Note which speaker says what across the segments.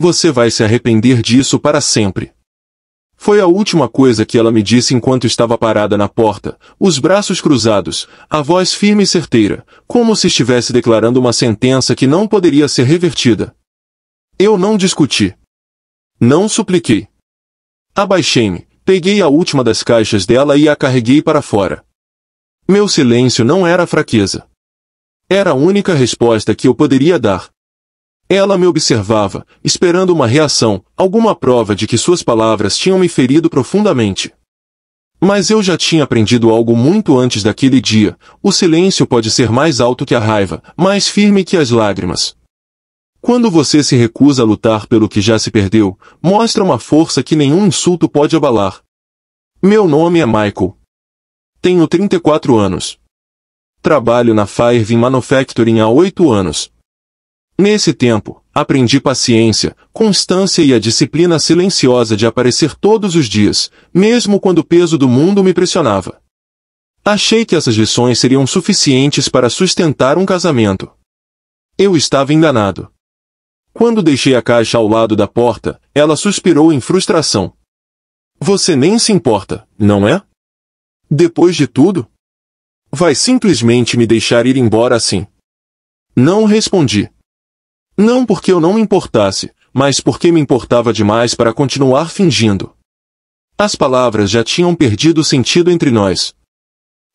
Speaker 1: você vai se arrepender disso para sempre. Foi a última coisa que ela me disse enquanto estava parada na porta, os braços cruzados, a voz firme e certeira, como se estivesse declarando uma sentença que não poderia ser revertida. Eu não discuti. Não supliquei. Abaixei-me, peguei a última das caixas dela e a carreguei para fora. Meu silêncio não era fraqueza. Era a única resposta que eu poderia dar. Ela me observava, esperando uma reação, alguma prova de que suas palavras tinham me ferido profundamente. Mas eu já tinha aprendido algo muito antes daquele dia: o silêncio pode ser mais alto que a raiva, mais firme que as lágrimas. Quando você se recusa a lutar pelo que já se perdeu, mostra uma força que nenhum insulto pode abalar. Meu nome é Michael. Tenho 34 anos. Trabalho na Fairview Manufacturing há 8 anos. Nesse tempo, aprendi paciência, constância e a disciplina silenciosa de aparecer todos os dias, mesmo quando o peso do mundo me pressionava. Achei que essas lições seriam suficientes para sustentar um casamento. Eu estava enganado. Quando deixei a caixa ao lado da porta, ela suspirou em frustração. Você nem se importa, não é? Depois de tudo? Vai simplesmente me deixar ir embora assim? Não respondi. Não porque eu não me importasse, mas porque me importava demais para continuar fingindo. As palavras já tinham perdido sentido entre nós.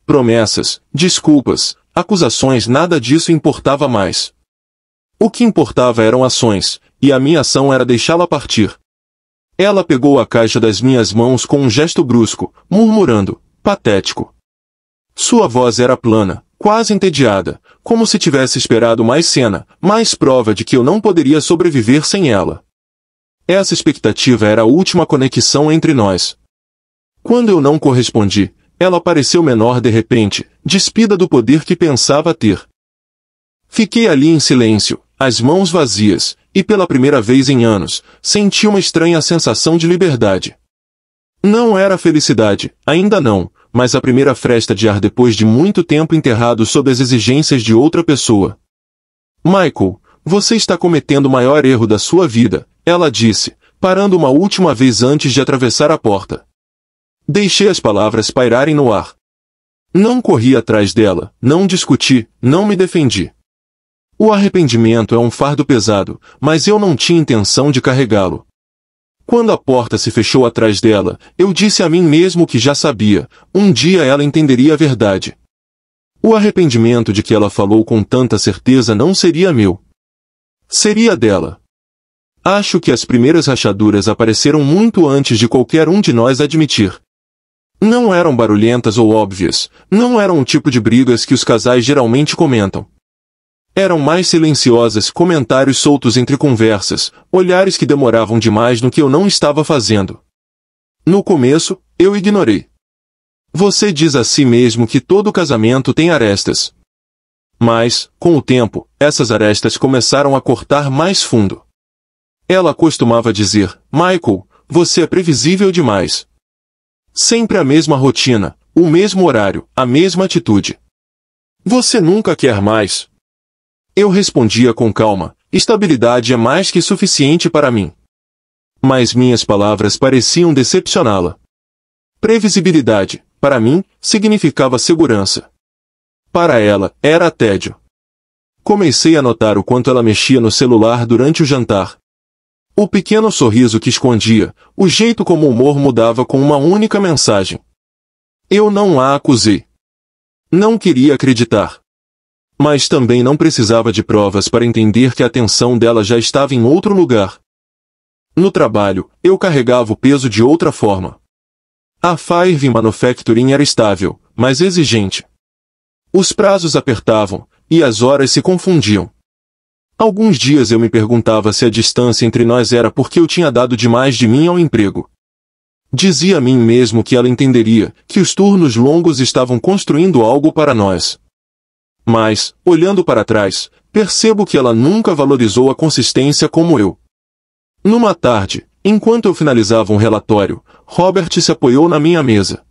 Speaker 1: Promessas, desculpas, acusações, nada disso importava mais. O que importava eram ações, e a minha ação era deixá-la partir. Ela pegou a caixa das minhas mãos com um gesto brusco, murmurando, patético. Sua voz era plana, quase entediada, como se tivesse esperado mais cena, mais prova de que eu não poderia sobreviver sem ela. Essa expectativa era a última conexão entre nós. Quando eu não correspondi, ela pareceu menor de repente, despida do poder que pensava ter. Fiquei ali em silêncio, as mãos vazias, e pela primeira vez em anos, senti uma estranha sensação de liberdade. Não era felicidade, ainda não, mas a primeira fresta de ar depois de muito tempo enterrado sob as exigências de outra pessoa. Michael, você está cometendo o maior erro da sua vida, ela disse, parando uma última vez antes de atravessar a porta. Deixei as palavras pairarem no ar. Não corri atrás dela, não discuti, não me defendi. O arrependimento é um fardo pesado, mas eu não tinha intenção de carregá-lo. Quando a porta se fechou atrás dela, eu disse a mim mesmo que já sabia, um dia ela entenderia a verdade. O arrependimento de que ela falou com tanta certeza não seria meu. Seria dela. Acho que as primeiras rachaduras apareceram muito antes de qualquer um de nós admitir. Não eram barulhentas ou óbvias, não eram o tipo de brigas que os casais geralmente comentam. Eram mais silenciosas, comentários soltos entre conversas, olhares que demoravam demais no que eu não estava fazendo. No começo, eu ignorei. Você diz a si mesmo que todo casamento tem arestas. Mas, com o tempo, essas arestas começaram a cortar mais fundo. Ela costumava dizer, Michael, você é previsível demais. Sempre a mesma rotina, o mesmo horário, a mesma atitude. Você nunca quer mais. Eu respondia com calma, estabilidade é mais que suficiente para mim. Mas minhas palavras pareciam decepcioná-la. Previsibilidade, para mim, significava segurança. Para ela, era tédio. Comecei a notar o quanto ela mexia no celular durante o jantar. O pequeno sorriso que escondia, o jeito como o humor mudava com uma única mensagem. Eu não a acusei. Não queria acreditar. Mas também não precisava de provas para entender que a atenção dela já estava em outro lugar. No trabalho, eu carregava o peso de outra forma. A Fairview Manufacturing era estável, mas exigente. Os prazos apertavam, e as horas se confundiam. Alguns dias eu me perguntava se a distância entre nós era porque eu tinha dado demais de mim ao emprego. Dizia a mim mesmo que ela entenderia, que os turnos longos estavam construindo algo para nós. Mas, olhando para trás, percebo que ela nunca valorizou a consistência como eu. Numa tarde, enquanto eu finalizava um relatório, Robert se apoiou na minha mesa.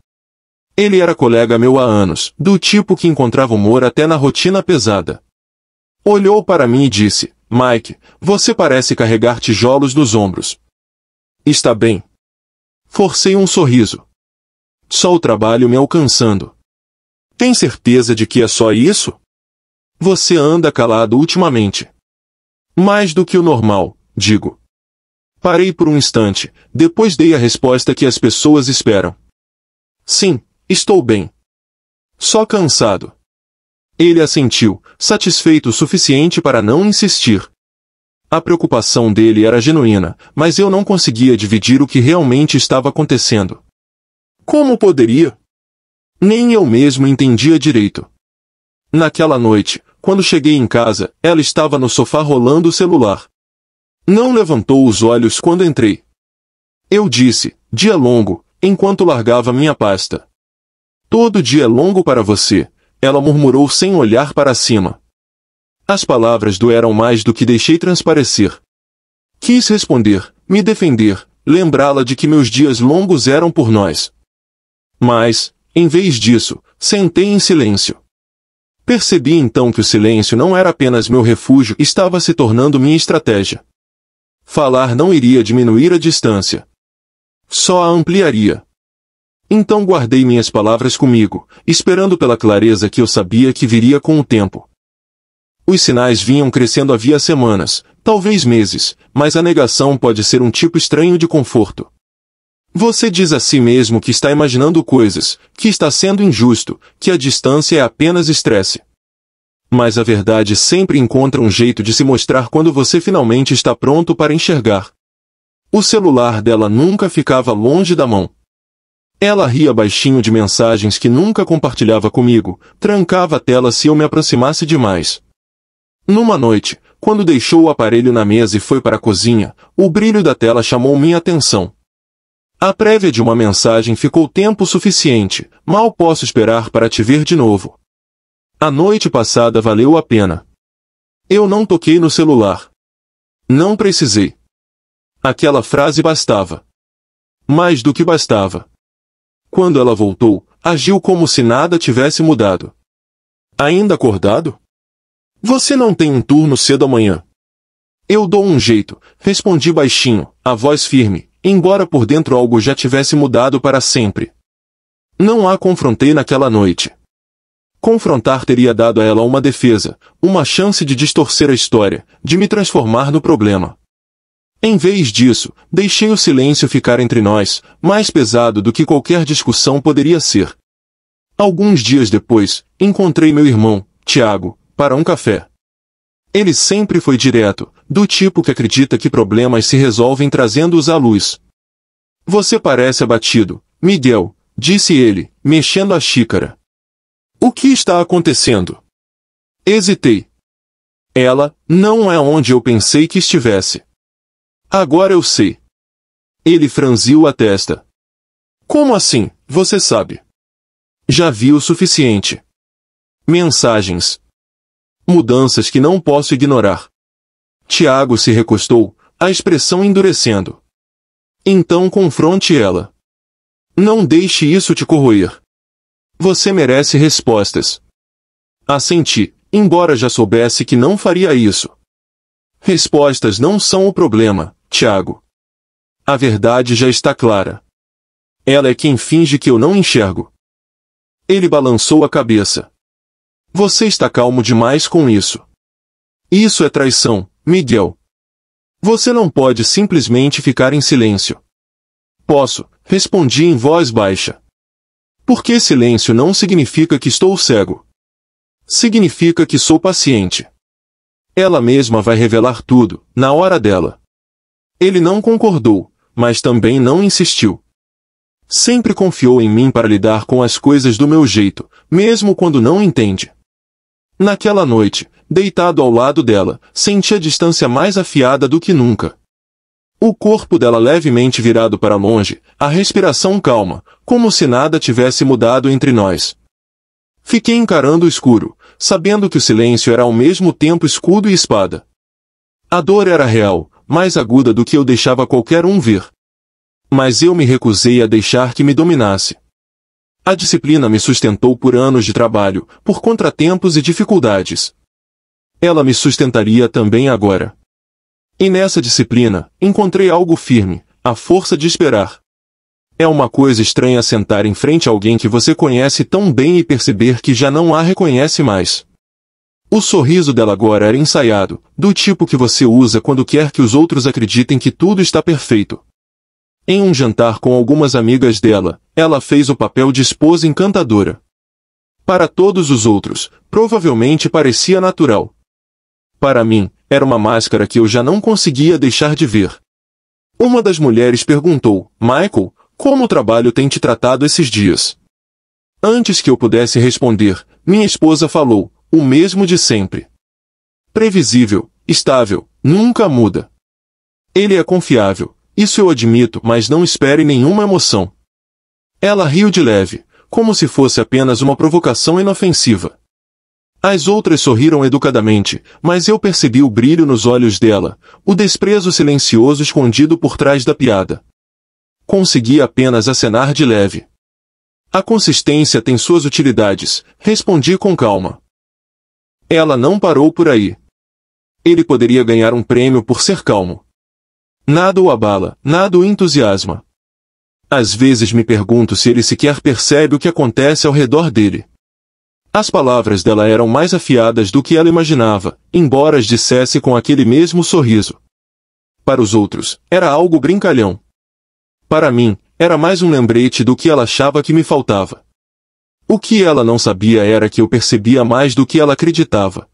Speaker 1: Ele era colega meu há anos, do tipo que encontrava humor até na rotina pesada. Olhou para mim e disse, Mike, você parece carregar tijolos nos ombros. Está bem. Forcei um sorriso. Só o trabalho me alcançando. Tem certeza de que é só isso? Você anda calado ultimamente. Mais do que o normal, digo. Parei por um instante, depois dei a resposta que as pessoas esperam. Sim, estou bem. Só cansado. Ele assentiu, satisfeito o suficiente para não insistir. A preocupação dele era genuína, mas eu não conseguia dividir o que realmente estava acontecendo. Como poderia? Nem eu mesmo entendia direito. Naquela noite, quando cheguei em casa, ela estava no sofá rolando o celular. Não levantou os olhos quando entrei. Eu disse, dia longo, enquanto largava minha pasta. Todo dia é longo para você, ela murmurou sem olhar para cima. As palavras doeram mais do que deixei transparecer. Quis responder, me defender, lembrá-la de que meus dias longos eram por nós. Mas, em vez disso, sentei em silêncio. Percebi então que o silêncio não era apenas meu refúgio, estava se tornando minha estratégia. Falar não iria diminuir a distância. Só a ampliaria. Então guardei minhas palavras comigo, esperando pela clareza que eu sabia que viria com o tempo. Os sinais vinham crescendo havia semanas, talvez meses, mas a negação pode ser um tipo estranho de conforto. Você diz a si mesmo que está imaginando coisas, que está sendo injusto, que a distância é apenas estresse. Mas a verdade sempre encontra um jeito de se mostrar quando você finalmente está pronto para enxergar. O celular dela nunca ficava longe da mão. Ela ria baixinho de mensagens que nunca compartilhava comigo, trancava a tela se eu me aproximasse demais. Numa noite, quando deixou o aparelho na mesa e foi para a cozinha, o brilho da tela chamou minha atenção. A prévia de uma mensagem ficou tempo suficiente, mal posso esperar para te ver de novo. A noite passada valeu a pena. Eu não toquei no celular. Não precisei. Aquela frase bastava. Mais do que bastava. Quando ela voltou, agiu como se nada tivesse mudado. Ainda acordado? Você não tem um turno cedo amanhã. Eu dou um jeito, respondi baixinho, a voz firme, embora por dentro algo já tivesse mudado para sempre. Não a confrontei naquela noite. Confrontar teria dado a ela uma defesa, uma chance de distorcer a história, de me transformar no problema. Em vez disso, deixei o silêncio ficar entre nós, mais pesado do que qualquer discussão poderia ser. Alguns dias depois, encontrei meu irmão, Tiago, para um café. Ele sempre foi direto, do tipo que acredita que problemas se resolvem trazendo-os à luz. Você parece abatido, Miguel, disse ele, mexendo a xícara. O que está acontecendo? Hesitei. Ela não é onde eu pensei que estivesse. Agora eu sei. Ele franziu a testa. Como assim, você sabe? Já vi o suficiente. Mensagens. Mudanças que não posso ignorar. Tiago se recostou, a expressão endurecendo. Então confronte ela. Não deixe isso te corroer. Você merece respostas. Assenti, embora já soubesse que não faria isso. Respostas não são o problema, Tiago. A verdade já está clara. Ela é quem finge que eu não enxergo. Ele balançou a cabeça. Você está calmo demais com isso. Isso é traição, Miguel. Você não pode simplesmente ficar em silêncio. Posso, respondi em voz baixa. Porque silêncio não significa que estou cego. Significa que sou paciente. Ela mesma vai revelar tudo, na hora dela. Ele não concordou, mas também não insistiu. Sempre confiou em mim para lidar com as coisas do meu jeito, mesmo quando não entende. Naquela noite, deitado ao lado dela, senti a distância mais afiada do que nunca. O corpo dela levemente virado para longe, a respiração calma, como se nada tivesse mudado entre nós. Fiquei encarando o escuro, sabendo que o silêncio era ao mesmo tempo escudo e espada. A dor era real, mais aguda do que eu deixava qualquer um ver. Mas eu me recusei a deixar que me dominasse. A disciplina me sustentou por anos de trabalho, por contratempos e dificuldades. Ela me sustentaria também agora. E nessa disciplina, encontrei algo firme, a força de esperar. É uma coisa estranha sentar em frente a alguém que você conhece tão bem e perceber que já não a reconhece mais. O sorriso dela agora era ensaiado, do tipo que você usa quando quer que os outros acreditem que tudo está perfeito. Em um jantar com algumas amigas dela, ela fez o papel de esposa encantadora. Para todos os outros, provavelmente parecia natural. Para mim, era uma máscara que eu já não conseguia deixar de ver. Uma das mulheres perguntou: Michael, como o trabalho tem te tratado esses dias? Antes que eu pudesse responder, minha esposa falou: o mesmo de sempre. Previsível, estável, nunca muda. Ele é confiável, isso eu admito, mas não espere nenhuma emoção. Ela riu de leve, como se fosse apenas uma provocação inofensiva. As outras sorriram educadamente, mas eu percebi o brilho nos olhos dela, o desprezo silencioso escondido por trás da piada. Consegui apenas acenar de leve. A consistência tem suas utilidades, respondi com calma. Ela não parou por aí. Ele poderia ganhar um prêmio por ser calmo. Nada o abala, nada o entusiasma. Às vezes me pergunto se ele sequer percebe o que acontece ao redor dele. As palavras dela eram mais afiadas do que ela imaginava, embora as dissesse com aquele mesmo sorriso. Para os outros, era algo brincalhão. Para mim, era mais um lembrete do que ela achava que me faltava. O que ela não sabia era que eu percebia mais do que ela acreditava.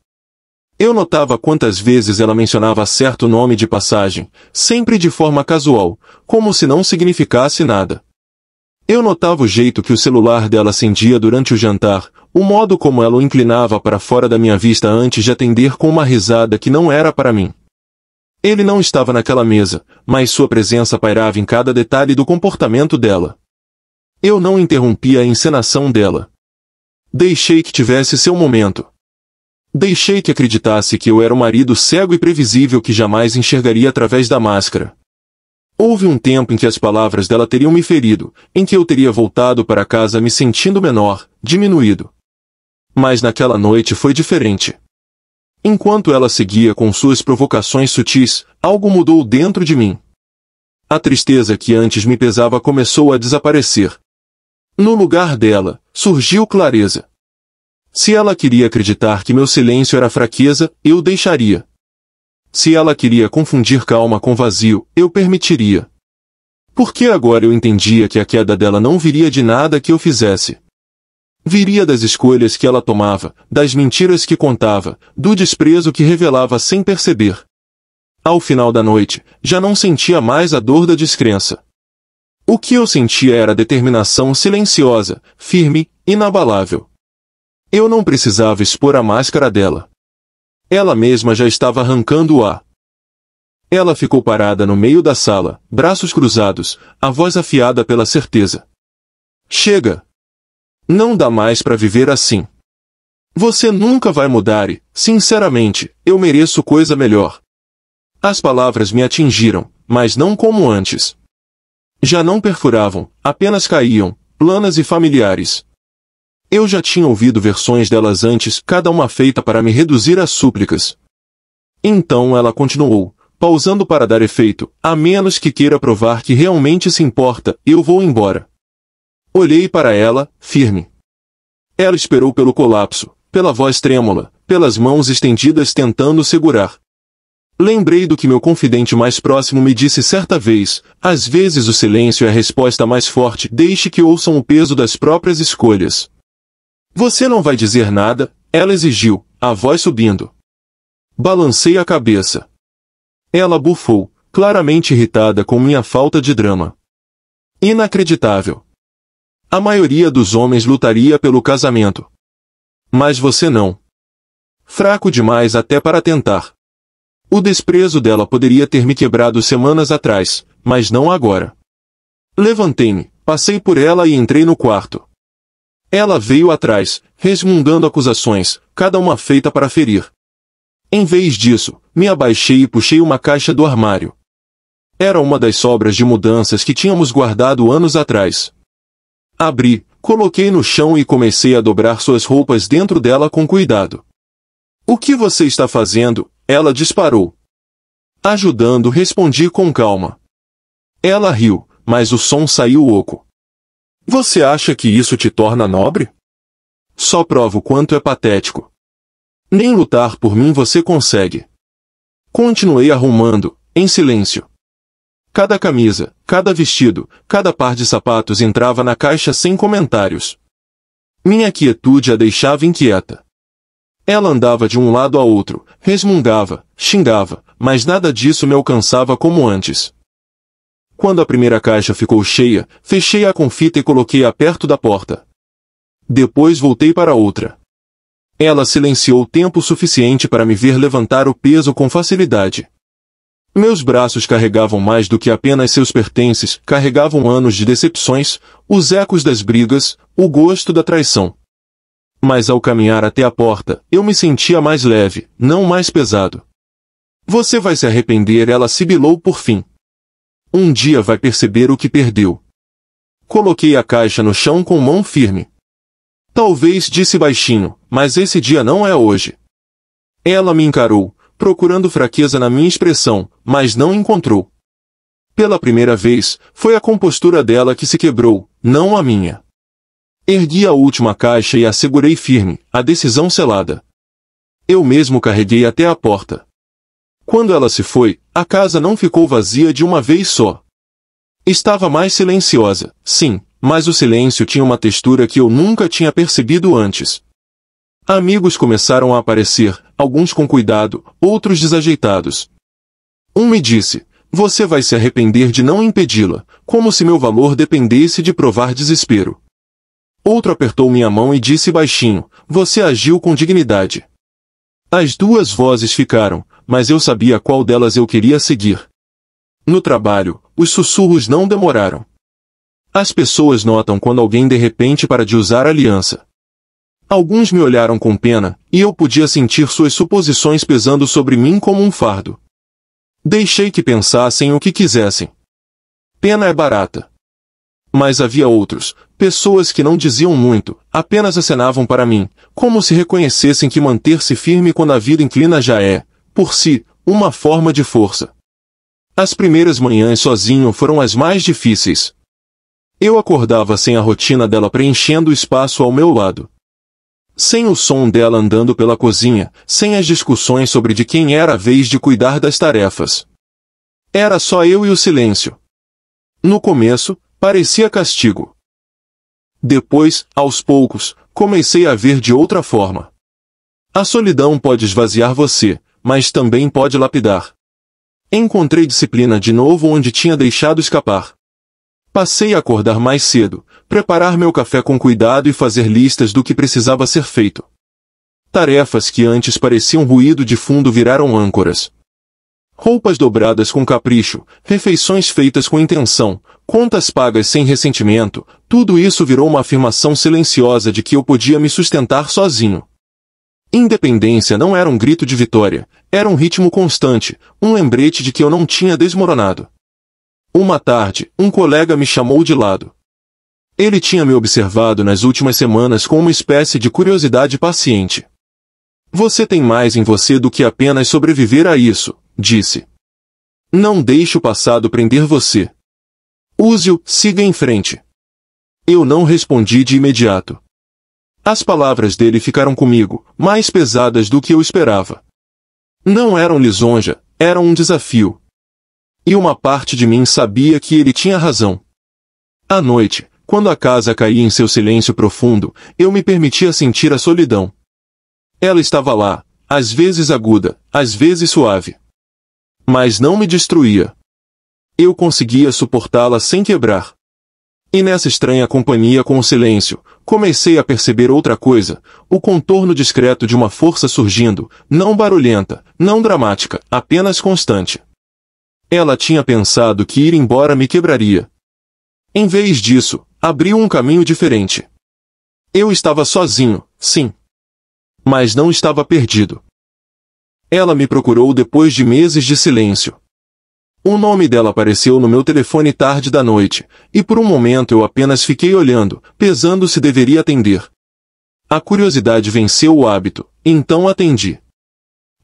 Speaker 1: Eu notava quantas vezes ela mencionava certo nome de passagem, sempre de forma casual, como se não significasse nada. Eu notava o jeito que o celular dela acendia durante o jantar, o modo como ela o inclinava para fora da minha vista antes de atender com uma risada que não era para mim. Ele não estava naquela mesa, mas sua presença pairava em cada detalhe do comportamento dela. Eu não interrompi a encenação dela. Deixei que tivesse seu momento. Deixei que acreditasse que eu era o marido cego e previsível que jamais enxergaria através da máscara. Houve um tempo em que as palavras dela teriam me ferido, em que eu teria voltado para casa me sentindo menor, diminuído. Mas naquela noite foi diferente. Enquanto ela seguia com suas provocações sutis, algo mudou dentro de mim. A tristeza que antes me pesava começou a desaparecer. No lugar dela, surgiu clareza. Se ela queria acreditar que meu silêncio era fraqueza, eu deixaria. Se ela queria confundir calma com vazio, eu permitiria. Porque agora eu entendia que a queda dela não viria de nada que eu fizesse. Viria das escolhas que ela tomava, das mentiras que contava, do desprezo que revelava sem perceber. Ao final da noite, já não sentia mais a dor da descrença. O que eu sentia era determinação silenciosa, firme, inabalável. Eu não precisava expor a máscara dela. Ela mesma já estava arrancando-a. Ela ficou parada no meio da sala, braços cruzados, a voz afiada pela certeza. Chega! Não dá mais para viver assim. Você nunca vai mudar e, sinceramente, eu mereço coisa melhor. As palavras me atingiram, mas não como antes. Já não perfuravam, apenas caíam, planas e familiares. Eu já tinha ouvido versões delas antes, cada uma feita para me reduzir às súplicas. Então ela continuou, pausando para dar efeito: a menos que queira provar que realmente se importa, eu vou embora. Olhei para ela, firme. Ela esperou pelo colapso, pela voz trêmula, pelas mãos estendidas tentando segurar. Lembrei do que meu confidente mais próximo me disse certa vez: às vezes o silêncio é a resposta mais forte, deixe que ouçam o peso das próprias escolhas. Você não vai dizer nada? Ela exigiu, a voz subindo. Balancei a cabeça. Ela bufou, claramente irritada com minha falta de drama. Inacreditável. A maioria dos homens lutaria pelo casamento. Mas você não. Fraco demais até para tentar. O desprezo dela poderia ter me quebrado semanas atrás, mas não agora. Levantei-me, passei por ela e entrei no quarto. Ela veio atrás, resmungando acusações, cada uma feita para ferir. Em vez disso, me abaixei e puxei uma caixa do armário. Era uma das sobras de mudanças que tínhamos guardado anos atrás. Abri, coloquei no chão e comecei a dobrar suas roupas dentro dela com cuidado. O que você está fazendo? Ela disparou. Ajudando, respondi com calma. Ela riu, mas o som saiu oco. Você acha que isso te torna nobre? Só prova o quanto é patético. Nem lutar por mim você consegue. Continuei arrumando, em silêncio. Cada camisa, cada vestido, cada par de sapatos entrava na caixa sem comentários. Minha quietude a deixava inquieta. Ela andava de um lado a outro, resmungava, xingava, mas nada disso me alcançava como antes. Quando a primeira caixa ficou cheia, fechei-a com fita e coloquei-a perto da porta. Depois voltei para outra. Ela silenciou tempo suficiente para me ver levantar o peso com facilidade. Meus braços carregavam mais do que apenas seus pertences, carregavam anos de decepções, os ecos das brigas, o gosto da traição. Mas ao caminhar até a porta, eu me sentia mais leve, não mais pesado. Você vai se arrepender, ela sibilou por fim. Um dia vai perceber o que perdeu. Coloquei a caixa no chão com mão firme. Talvez, disse baixinho, mas esse dia não é hoje. Ela me encarou, procurando fraqueza na minha expressão, mas não encontrou. Pela primeira vez, foi a compostura dela que se quebrou, não a minha. Ergui a última caixa e a segurei firme, a decisão selada. Eu mesmo carreguei até a porta. Quando ela se foi, a casa não ficou vazia de uma vez só. Estava mais silenciosa, sim, mas o silêncio tinha uma textura que eu nunca tinha percebido antes. Amigos começaram a aparecer, alguns com cuidado, outros desajeitados. Um me disse, você vai se arrepender de não impedi-la, como se meu valor dependesse de provar desespero. Outro apertou minha mão e disse baixinho, você agiu com dignidade. As duas vozes ficaram, mas eu sabia qual delas eu queria seguir. No trabalho, os sussurros não demoraram. As pessoas notam quando alguém de repente para de usar aliança. Alguns me olharam com pena, e eu podia sentir suas suposições pesando sobre mim como um fardo. Deixei que pensassem o que quisessem. Pena é barata. Mas havia outros, pessoas que não diziam muito, apenas acenavam para mim, como se reconhecessem que manter-se firme quando a vida inclina já é, por si, uma forma de força. As primeiras manhãs sozinho foram as mais difíceis. Eu acordava sem a rotina dela preenchendo o espaço ao meu lado. Sem o som dela andando pela cozinha, sem as discussões sobre de quem era a vez de cuidar das tarefas. Era só eu e o silêncio. No começo, parecia castigo. Depois, aos poucos, comecei a ver de outra forma. A solidão pode esvaziar você, mas também pode lapidar. Encontrei disciplina de novo onde tinha deixado escapar. Passei a acordar mais cedo, preparar meu café com cuidado e fazer listas do que precisava ser feito. Tarefas que antes pareciam ruído de fundo viraram âncoras. Roupas dobradas com capricho, refeições feitas com intenção, contas pagas sem ressentimento, tudo isso virou uma afirmação silenciosa de que eu podia me sustentar sozinho. Independência não era um grito de vitória, era um ritmo constante, um lembrete de que eu não tinha desmoronado. Uma tarde, um colega me chamou de lado. Ele tinha me observado nas últimas semanas com uma espécie de curiosidade paciente. Você tem mais em você do que apenas sobreviver a isso, disse. Não deixe o passado prender você. Use-o, siga em frente. Eu não respondi de imediato. As palavras dele ficaram comigo, mais pesadas do que eu esperava. Não eram lisonja, eram um desafio. E uma parte de mim sabia que ele tinha razão. À noite, quando a casa caía em seu silêncio profundo, eu me permitia sentir a solidão. Ela estava lá, às vezes aguda, às vezes suave. Mas não me destruía. Eu conseguia suportá-la sem quebrar. E nessa estranha companhia com o silêncio, comecei a perceber outra coisa, o contorno discreto de uma força surgindo, não barulhenta, não dramática, apenas constante. Ela tinha pensado que ir embora me quebraria. Em vez disso, abriu um caminho diferente. Eu estava sozinho, sim. Mas não estava perdido. Ela me procurou depois de meses de silêncio. O nome dela apareceu no meu telefone tarde da noite, e por um momento eu apenas fiquei olhando, pesando se deveria atender. A curiosidade venceu o hábito, então atendi.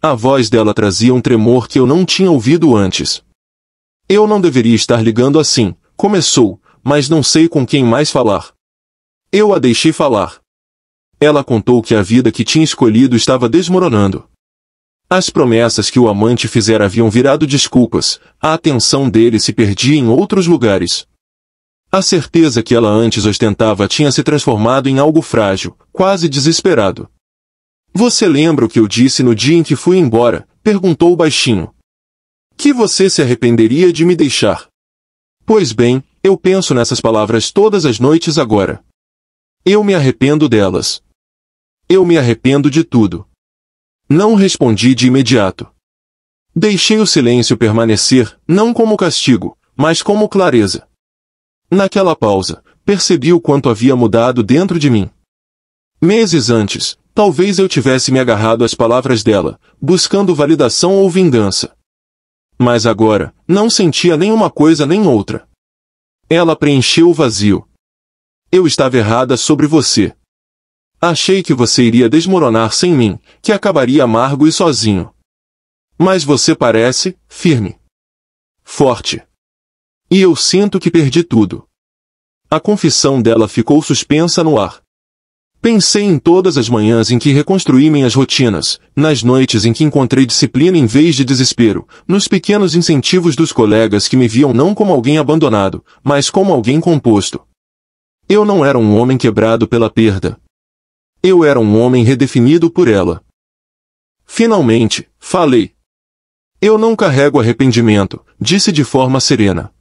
Speaker 1: A voz dela trazia um tremor que eu não tinha ouvido antes. Eu não deveria estar ligando assim, começou, mas não sei com quem mais falar. Eu a deixei falar. Ela contou que a vida que tinha escolhido estava desmoronando. As promessas que o amante fizera haviam virado desculpas, a atenção dele se perdia em outros lugares. A certeza que ela antes ostentava tinha se transformado em algo frágil, quase desesperado. Você lembra o que eu disse no dia em que fui embora? Perguntou baixinho. Que você se arrependeria de me deixar. Pois bem, eu penso nessas palavras todas as noites agora. Eu me arrependo delas. Eu me arrependo de tudo. Não respondi de imediato. Deixei o silêncio permanecer, não como castigo, mas como clareza. Naquela pausa, percebi o quanto havia mudado dentro de mim. Meses antes, talvez eu tivesse me agarrado às palavras dela, buscando validação ou vingança. Mas agora, não sentia nenhuma coisa nem outra. Ela preencheu o vazio. Eu estava errada sobre você. Achei que você iria desmoronar sem mim, que acabaria amargo e sozinho. Mas você parece firme. Forte. E eu sinto que perdi tudo. A confissão dela ficou suspensa no ar. Pensei em todas as manhãs em que reconstruí minhas rotinas, nas noites em que encontrei disciplina em vez de desespero, nos pequenos incentivos dos colegas que me viam não como alguém abandonado, mas como alguém composto. Eu não era um homem quebrado pela perda. Eu era um homem redefinido por ela. Finalmente, falei. Eu não carrego arrependimento, disse de forma serena.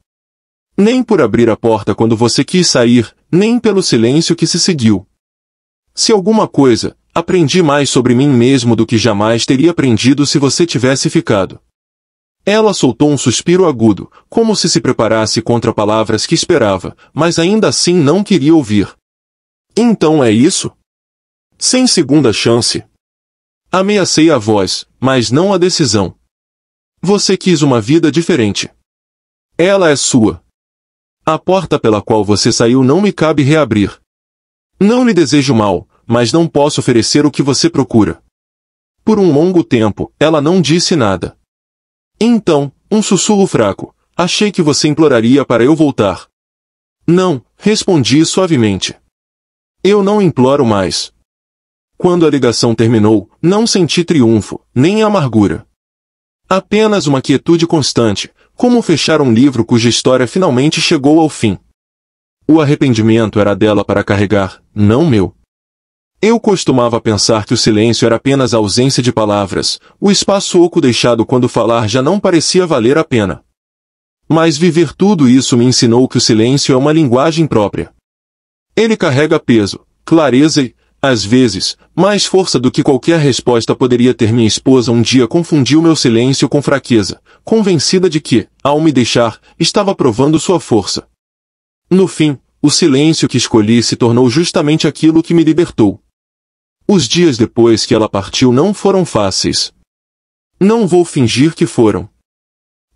Speaker 1: Nem por abrir a porta quando você quis sair, nem pelo silêncio que se seguiu. Se alguma coisa, aprendi mais sobre mim mesmo do que jamais teria aprendido se você tivesse ficado. Ela soltou um suspiro agudo, como se preparasse contra palavras que esperava, mas ainda assim não queria ouvir. Então é isso? Sem segunda chance. Ameacei a voz, mas não a decisão. Você quis uma vida diferente. Ela é sua. A porta pela qual você saiu não me cabe reabrir. Não lhe desejo mal, mas não posso oferecer o que você procura. Por um longo tempo, ela não disse nada. Então, um sussurro fraco. Achei que você imploraria para eu voltar. Não, respondi suavemente. Eu não imploro mais. Quando a ligação terminou, não senti triunfo, nem amargura. Apenas uma quietude constante, como fechar um livro cuja história finalmente chegou ao fim. O arrependimento era dela para carregar, não meu. Eu costumava pensar que o silêncio era apenas a ausência de palavras, o espaço oco deixado quando falar já não parecia valer a pena. Mas viver tudo isso me ensinou que o silêncio é uma linguagem própria. Ele carrega peso, clareza e, às vezes, mais força do que qualquer resposta poderia ter. Minha esposa um dia confundiu meu silêncio com fraqueza, convencida de que, ao me deixar, estava provando sua força. No fim, o silêncio que escolhi se tornou justamente aquilo que me libertou. Os dias depois que ela partiu não foram fáceis. Não vou fingir que foram.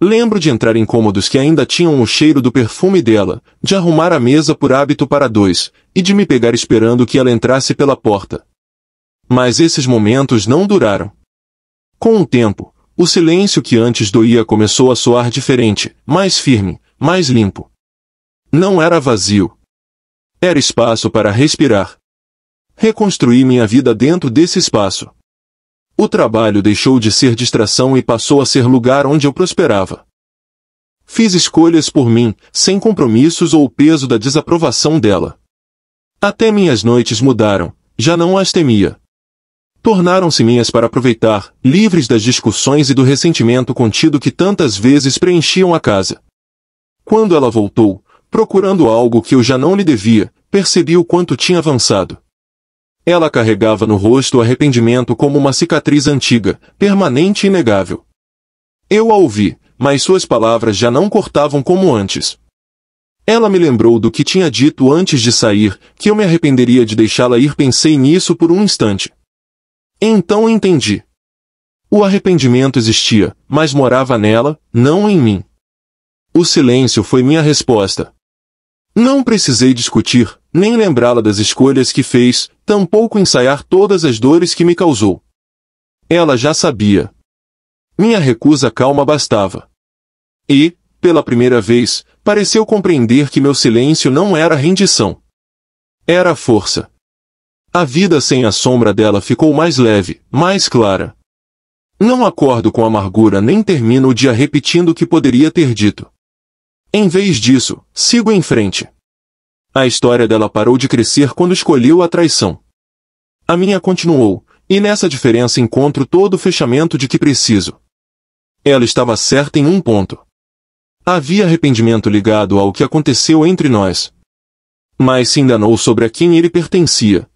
Speaker 1: Lembro de entrar em cômodos que ainda tinham o cheiro do perfume dela, de arrumar a mesa por hábito para dois, e de me pegar esperando que ela entrasse pela porta. Mas esses momentos não duraram. Com o tempo, o silêncio que antes doía começou a soar diferente, mais firme, mais limpo. Não era vazio. Era espaço para respirar. Reconstruí minha vida dentro desse espaço. O trabalho deixou de ser distração e passou a ser lugar onde eu prosperava. Fiz escolhas por mim, sem compromissos ou o peso da desaprovação dela. Até minhas noites mudaram, já não as temia. Tornaram-se minhas para aproveitar, livres das discussões e do ressentimento contido que tantas vezes preenchiam a casa. Quando ela voltou, procurando algo que eu já não lhe devia, percebi o quanto tinha avançado. Ela carregava no rosto o arrependimento como uma cicatriz antiga, permanente e inegável. Eu a ouvi, mas suas palavras já não cortavam como antes. Ela me lembrou do que tinha dito antes de sair, que eu me arrependeria de deixá-la ir. Pensei nisso por um instante. Então entendi. O arrependimento existia, mas morava nela, não em mim. O silêncio foi minha resposta. Não precisei discutir, nem lembrá-la das escolhas que fez, tampouco ensaiar todas as dores que me causou. Ela já sabia. Minha recusa calma bastava. E, pela primeira vez, pareceu compreender que meu silêncio não era rendição. Era força. A vida sem a sombra dela ficou mais leve, mais clara. Não acordo com amargura nem termino o dia repetindo o que poderia ter dito. Em vez disso, sigo em frente. A história dela parou de crescer quando escolheu a traição. A minha continuou, e nessa diferença encontro todo o fechamento de que preciso. Ela estava certa em um ponto. Havia arrependimento ligado ao que aconteceu entre nós. Mas se enganou sobre a quem ele pertencia.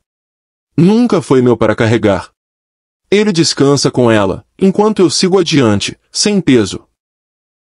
Speaker 1: Nunca foi meu para carregar. Ele descansa com ela, enquanto eu sigo adiante, sem peso,